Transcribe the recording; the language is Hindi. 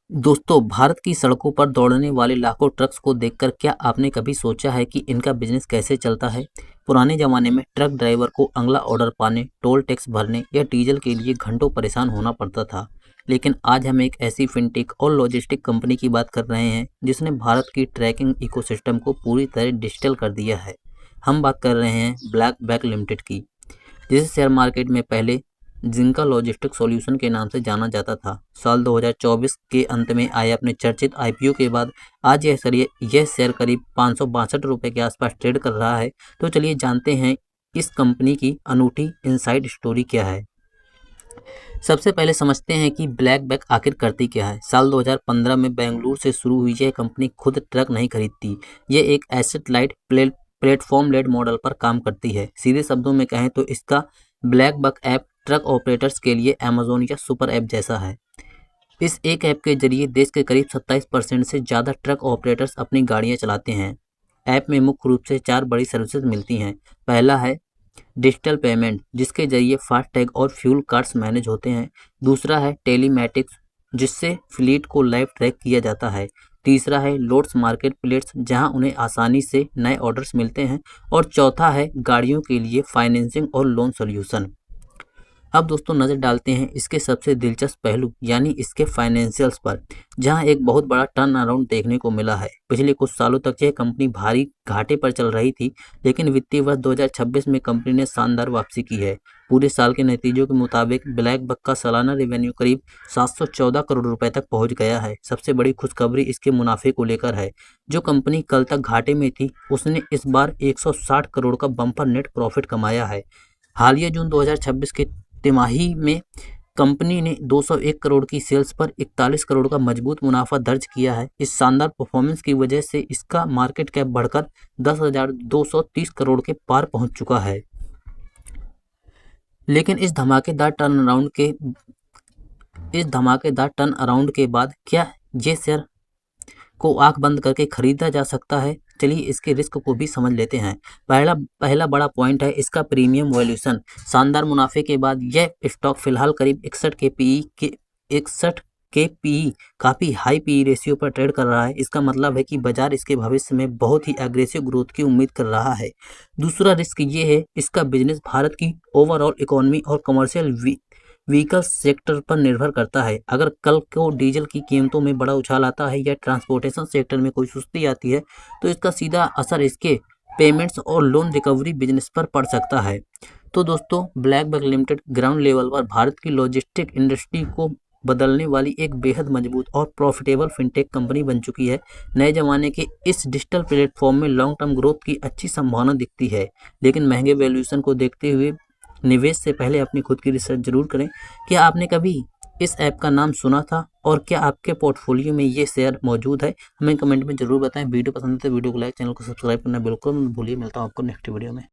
दोस्तों, भारत की सड़कों पर दौड़ने वाले लाखों ट्रक्स को देखकर क्या आपने कभी सोचा है कि इनका बिजनेस कैसे चलता है? पुराने जमाने में ट्रक ड्राइवर को अगला ऑर्डर पाने, टोल टैक्स भरने या डीजल के लिए घंटों परेशान होना पड़ता था। लेकिन आज हम एक ऐसी फिनटेक और लॉजिस्टिक कंपनी की बात कर रहे हैं जिसने भारत की ट्रैकिंग इकोसिस्टम को पूरी तरह डिजिटल कर दिया है। हम बात कर रहे हैं ब्लैक बैक लिमिटेड की, जिसे शेयर मार्केट में पहले जिनका लॉजिस्टिक सॉल्यूशन के नाम से जाना जाता था। साल 2024 के अंत में आए अपने चर्चित आईपीओ के बाद आज यह शेयर करीब 562 रुपये के आसपास ट्रेड कर रहा है। तो चलिए जानते हैं इस कंपनी की अनूठी इनसाइड स्टोरी क्या है। सबसे पहले समझते हैं कि ब्लैक बैक आखिर करती क्या है। साल 2015 में बेंगलुरु से शुरू हुई यह कंपनी खुद ट्रक नहीं खरीदती। यह एक asset light platform led model पर काम करती है। सीधे शब्दों में कहें तो इसका Black Buck app truck operators के लिए अमेजोन या सुपर ऐप जैसा है। इस एक ऐप के जरिए देश के करीब 27% से ज़्यादा ट्रक ऑपरेटर्स अपनी गाड़ियां चलाते हैं। ऐप में मुख्य रूप से 4 बड़ी सर्विसेज मिलती हैं। पहला है डिजिटल पेमेंट, जिसके जरिए फास्टैग और फ्यूल कार्ड्स मैनेज होते हैं। दूसरा है टेलीमैटिक्स, जिससे फ्लीट को लाइव ट्रैक किया जाता है। तीसरा है लोड्स मार्केट प्लेस, जहां उन्हें आसानी से नए ऑर्डर्स मिलते हैं। और चौथा है गाड़ियों के लिए फाइनेंसिंग और लोन सॉल्यूशन। अब दोस्तों नज़र डालते हैं इसके सबसे दिलचस्प पहलू यानी इसके फाइनेंशियल्स पर, जहां एक बहुत बड़ा टर्न अराउंड देखने को मिला है। पिछले कुछ सालों तक यह कंपनी भारी घाटे पर चल रही थी, लेकिन वित्तीय वर्ष 2026 में कंपनी ने शानदार वापसी की है। पूरे साल के नतीजों के मुताबिक ब्लैक बक का सालाना रेवेन्यू करीब 714 करोड़ रुपए तक पहुंच गया है। सबसे बड़ी खुशखबरी इसके मुनाफे को लेकर है। जो कंपनी कल तक घाटे में थी, उसने इस बार 160 करोड़ का बम्पर नेट प्रॉफिट कमाया है। हालिया जून 2026 के तिमाही में कंपनी ने 201 करोड़ की सेल्स पर 41 करोड़ का मजबूत मुनाफा दर्ज किया है। इस शानदार परफॉर्मेंस की वजह से इसका मार्केट कैप बढ़कर 10,230 करोड़ के पार पहुंच चुका है। लेकिन इस धमाकेदार टर्न अराउंड के बाद क्या ये शेयर को आंख बंद करके खरीदा जा सकता है? चलिए इसके रिस्क को भी समझ लेते हैं। पहला बड़ा पॉइंट है इसका प्रीमियम वैल्यूएशन। शानदार मुनाफे के बाद यह स्टॉक फिलहाल करीब 61 के पीई काफ़ी हाई पीई रेशियो पर ट्रेड कर रहा है। इसका मतलब है कि बाजार इसके भविष्य में बहुत ही एग्रेसिव ग्रोथ की उम्मीद कर रहा है। दूसरा रिस्क ये है इसका बिजनेस भारत की ओवरऑल इकोनॉमी और कमर्शियल व्हीकल सेक्टर पर निर्भर करता है। अगर कल को डीजल की कीमतों में बड़ा उछाल आता है या ट्रांसपोर्टेशन सेक्टर में कोई सुस्ती आती है, तो इसका सीधा असर इसके पेमेंट्स और लोन रिकवरी बिजनेस पर पड़ सकता है। तो दोस्तों, Black Buck limited ground level पर भारत की लॉजिस्टिक इंडस्ट्री को बदलने वाली एक बेहद मजबूत और प्रॉफिटेबल फिनटेक कंपनी बन चुकी है। नए जमाने के इस डिजिटल प्लेटफॉर्म में लॉन्ग टर्म ग्रोथ की अच्छी संभावना दिखती है, लेकिन महंगे वैल्यूएशन को देखते हुए निवेश से पहले अपनी खुद की रिसर्च जरूर करें। क्या आपने कभी इस ऐप का नाम सुना था और क्या आपके पोर्टफोलियो में ये शेयर मौजूद है? हमें कमेंट में जरूर बताएं। वीडियो पसंद है तो वीडियो को लाइक, चैनल को सब्सक्राइब करना बिल्कुल मत भूलिए। मिलता हूं आपको नेक्स्ट वीडियो में।